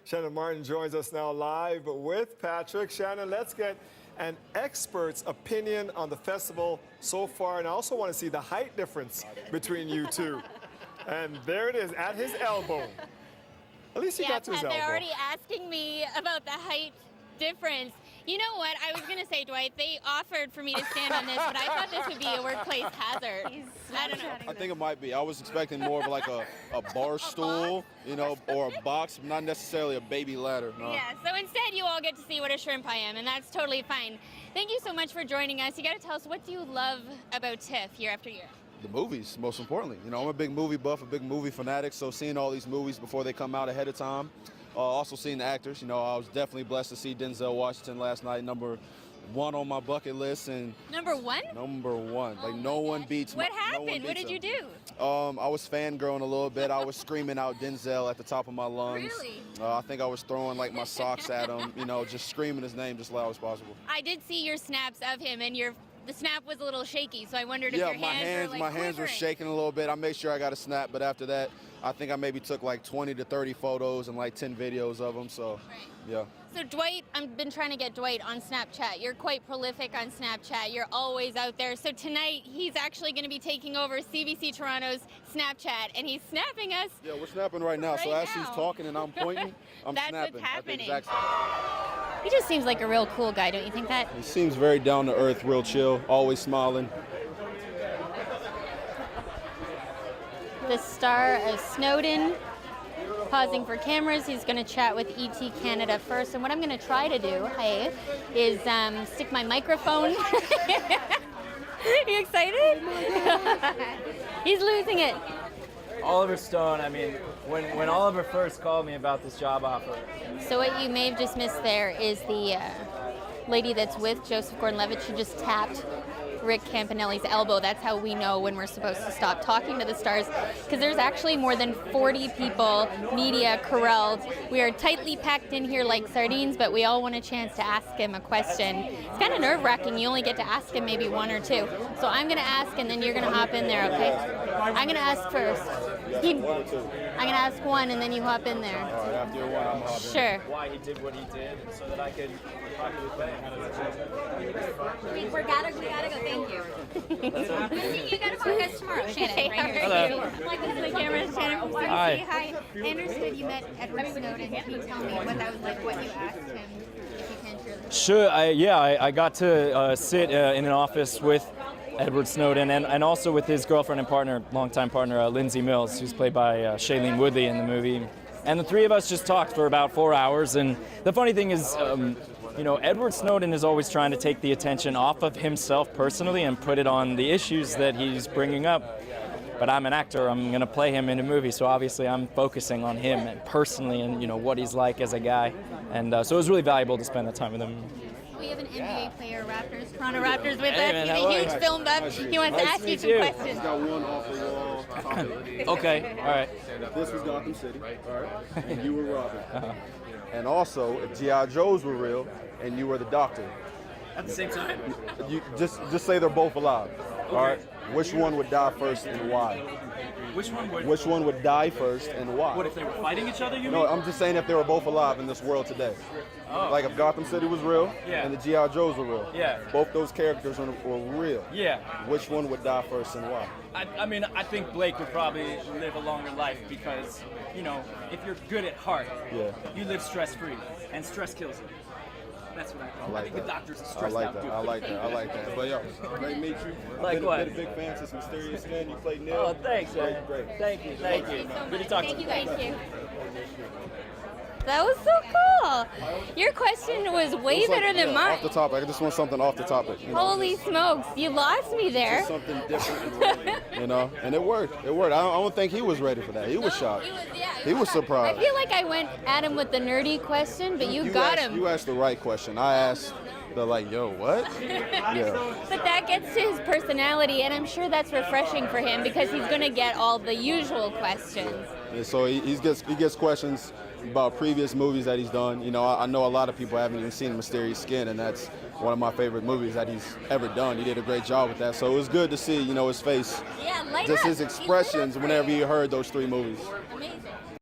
Shannon Martin joins us now live with Patrick. Shannon, let's get an expert's opinion on the festival so far, and I also want to see the height difference between you two. And there it is, at his elbow. At least he got to his elbow. They're already asking me about the height difference. You know what? I was going to say, Dwight, they offered for me to stand on this, but I thought this would be a workplace hazard. I don't know. I think it might be. I was expecting more of like a bar stool, you know, or a box, not necessarily a baby ladder. No. Yeah, so instead you all get to see what a shrimp I am, and that's totally fine. Thank you so much for joining us. You got to tell us, what do you love about TIFF year after year? The movies, most importantly. You know, I'm a big movie buff, a big movie fanatic, so seeing all these movies before they come out ahead of time. Also seeing the actors. You know, I was definitely blessed to see Denzel Washington last night, number one on my bucket list. And Number one? Number one. Like, no one beats What happened? What did you do? I was fangirling a little bit. I was screaming out Denzel at the top of my lungs. Really? I think I was throwing like my socks at him, you know, just screaming his name just loud as possible. I did see your snaps of him, and the snap was a little shaky, so I wondered if your hands were like my hands were shaking a little bit. I made sure I got a snap, but after that, I think I maybe took like 20 to 30 photos and like 10 videos of them, so yeah. So Dwight, I've been trying to get Dwight on Snapchat. You're quite prolific on Snapchat. You're always out there. So tonight, he's actually going to be taking over CBC Toronto's Snapchat, and he's snapping us. Yeah, we're snapping right now. So as he's talking and I'm pointing, I'm That's snapping. what's happening. At the exact same. He just seems like a real cool guy, don't you think that? He seems very down to earth, real chill, always smiling. The star of Snowden, pausing for cameras. He's going to chat with ET Canada first. And what I'm going to try to do, is stick my microphone. You excited? He's losing it. Oliver Stone, I mean, when Oliver first called me about this job offer. So what you may have just missed there is the lady that's with Joseph Gordon-Levitt. She just tapped Rick Campanelli's elbow. That's how we know when we're supposed to stop talking to the stars, because there's actually more than 40 people, media corralled. We are tightly packed in here like sardines, but we all want a chance to ask him a question. It's kind of nerve-wracking. You only get to ask him maybe one or two. So I'm going to ask, and then you're going to hop in there, okay? I'm going to ask first. I'm going to ask one, and then you hop in there. All right, after your one, I'm hopping. Sure. Why he did what he did, so that I could probably play him out of the We gotta go. Thank you. You gotta call us tomorrow, Shannon. Right here. Hello. Like this is the camera, Shannon. Hi. Hi. I understood you met Edward Snowden. Can you tell me what that was like? What you asked him? If you can share. Sure. I got to sit in an office with Edward Snowden and also with his girlfriend and partner, longtime partner, Lindsay Mills, who's played by Shailene Woodley in the movie. And the three of us just talked for about 4 hours. And the funny thing is, you know, Edward Snowden is always trying to take the attention off of himself personally and put it on the issues that he's bringing up. But I'm an actor, I'm going to play him in a movie, so obviously I'm focusing on him and personally and, you know, what he's like as a guy. And so it was really valuable to spend the time with him. We have an NBA player, Toronto Raptors with us. man, He's a huge film buff. He wants to Nice ask to you meet some you. questions. He's got one off the wall topic. Okay, all right. This was Gotham City, all right? And you were Robin. And also, if G.I. Joes were real, and you were the Doctor. At the same time? You just say they're both alive, all right? Which one would die first and why? Which one would? Which one would die first and why? What, if they were fighting each other, you mean? No, I'm just saying if they were both alive in this world today. Oh. Like if Gotham City was real Yeah. and the G.I. Joes were real. Yeah. Both those characters were real. Yeah. Which one would die first and why? I mean, I think Blake would probably live a longer life because, you know, if you're good at heart, Yeah. you live stress-free, and stress kills you. That's what I call it. I think the doctor's a I stressed like out that. dude. I like that. I like that. But yo, great to meet you. Likewise. Been a big fan since Mysterious Skin. You played Neil. Oh, thanks, man. Great. Thank you. Thank you. Good to talk to you. Thank you. That was so cool. Your question was way It's like, better than yeah, mine. Off the topic. I just want something off the topic. You know, Holy smokes, you lost me there. just something different and random, you know, and it worked. It worked. I don't think he was ready for that. He was shocked. He was surprised. I feel like I went at him with the nerdy question, but you got him. You asked the right question. I asked the like, yo, what? Yeah. But that gets to his personality, and I'm sure that's refreshing for him because he's going to get all the usual questions. And so he gets questions about previous movies that he's done. You know, I know a lot of people haven't even seen Mysterious Skin, and that's one of my favorite movies that he's ever done. He did a great job with that. So it was good to see, you know, his face, Yeah, light just up. his expressions whenever he heard those three movies. Amazing.